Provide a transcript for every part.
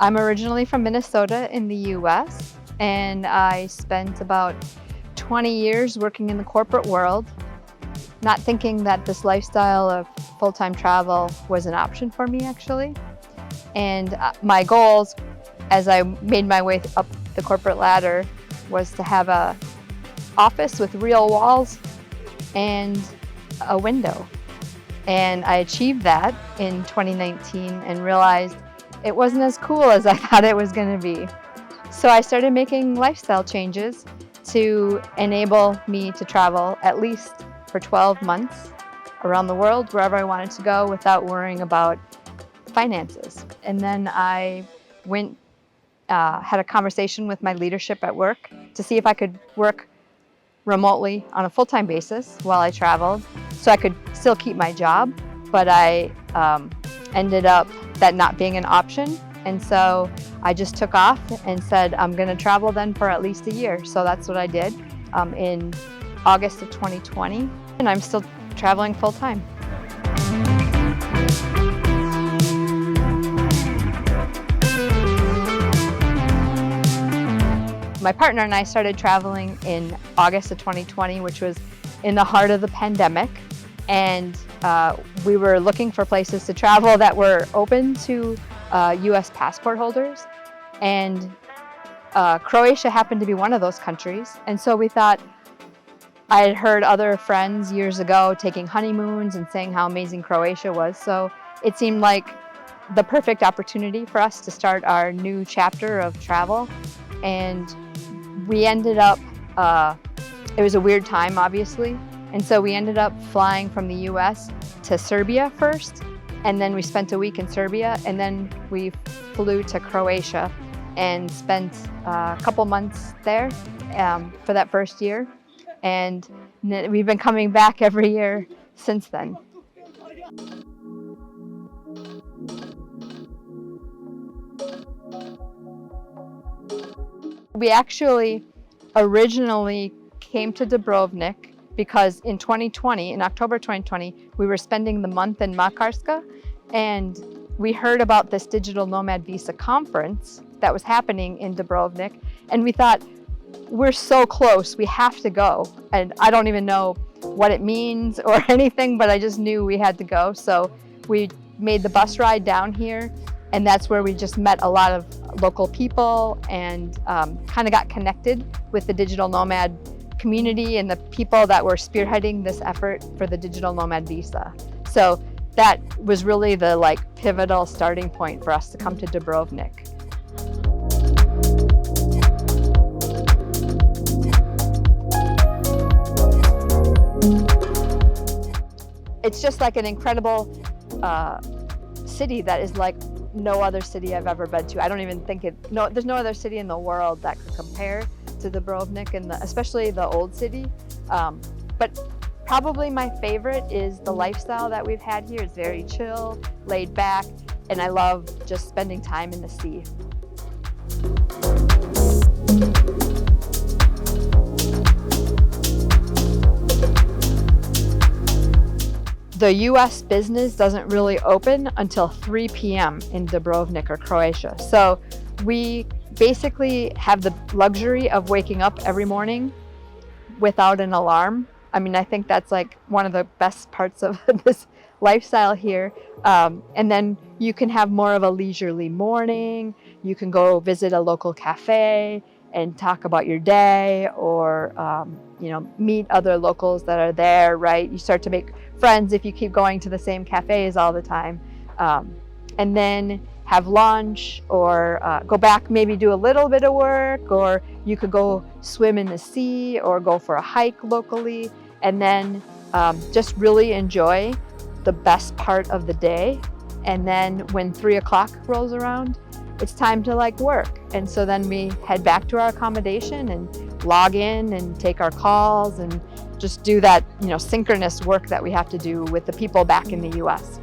I'm originally from Minnesota in the US, and I spent about 20 years working in the corporate world, not thinking that this lifestyle of full-time travel was an option for me actually. And my goals as I made my way up the corporate ladder was to have a office with real walls and a window. And I achieved that in 2019 and realized it wasn't as cool as I thought it was going to be. So I started making lifestyle changes to enable me to travel at least for 12 months around the world, wherever I wanted to go, without worrying about finances. And then I went, had a conversation with my leadership at work to see if I could work remotely on a full-time basis while I traveled, so I could still keep my job, but I ended up that not being an option. And so I just took off and said, I'm going to travel then for at least a year. So that's what I did in August of 2020, and I'm still traveling full-time. My partner and I started traveling in August of 2020, which was in the heart of the pandemic. And we were looking for places to travel that were open to US passport holders. And Croatia happened to be one of those countries. And so we thought, I had heard other friends years ago taking honeymoons and saying how amazing Croatia was. So it seemed like the perfect opportunity for us to start our new chapter of travel. And we ended up, it was a weird time, obviously. And so we ended up flying from the US to Serbia first, and then we spent a week in Serbia, and then we flew to Croatia and spent a couple months there for that first year. And we've been coming back every year since then. We actually originally came to Dubrovnik because in 2020, in October 2020, we were spending the month in Makarska, and we heard about this Digital Nomad Visa conference that was happening in Dubrovnik, and we thought, we're so close, we have to go. And I don't even know what it means or anything, but I just knew we had to go. So we made the bus ride down here, and that's where we just met a lot of local people and kind of got connected with the digital nomad community and the people that were spearheading this effort for the Digital Nomad Visa. So that was really the pivotal starting point for us to come to Dubrovnik. It's just like an incredible city that is like no other city I've ever been to. I don't even think there's no other city in the world that could compare to Dubrovnik, and especially the old city. But probably my favorite is the lifestyle that we've had here. It's very chill, laid back, and I love just spending time in the sea. The US business doesn't really open until 3 p.m. in Dubrovnik or Croatia. So we basically have the luxury of waking up every morning without an alarm. I mean, I think that's like one of the best parts of this lifestyle here. And then you can have more of a leisurely morning. You can go visit a local cafe and talk about your day, or meet other locals that are there, right? You start to make friends if you keep going to the same cafes all the time. And then have lunch, or go back, maybe do a little bit of work, or you could go swim in the sea or go for a hike locally, and then just really enjoy the best part of the day. And then when 3 o'clock rolls around, it's time to work. And so then we head back to our accommodation and log in and take our calls and just do that, synchronous work that we have to do with the people back in the US.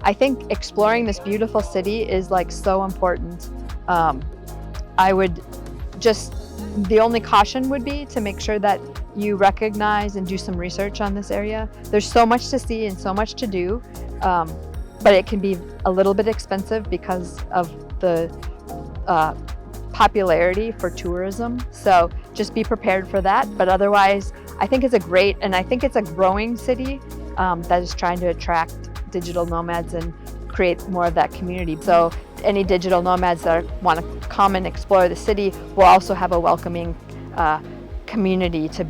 I think exploring this beautiful city is so important. I would the only caution would be to make sure that you recognize and do some research on this area. There's so much to see and so much to do, but it can be a little bit expensive because of the popularity for tourism. So just be prepared for that. But otherwise, I think it's a growing city that is trying to attract digital nomads and create more of that community. So any digital nomads that want to come and explore the city will also have a welcoming community to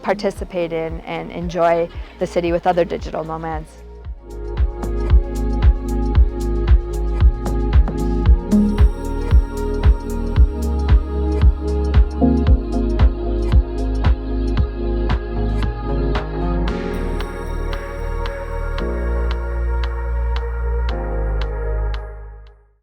participate in and enjoy the city with other digital nomads.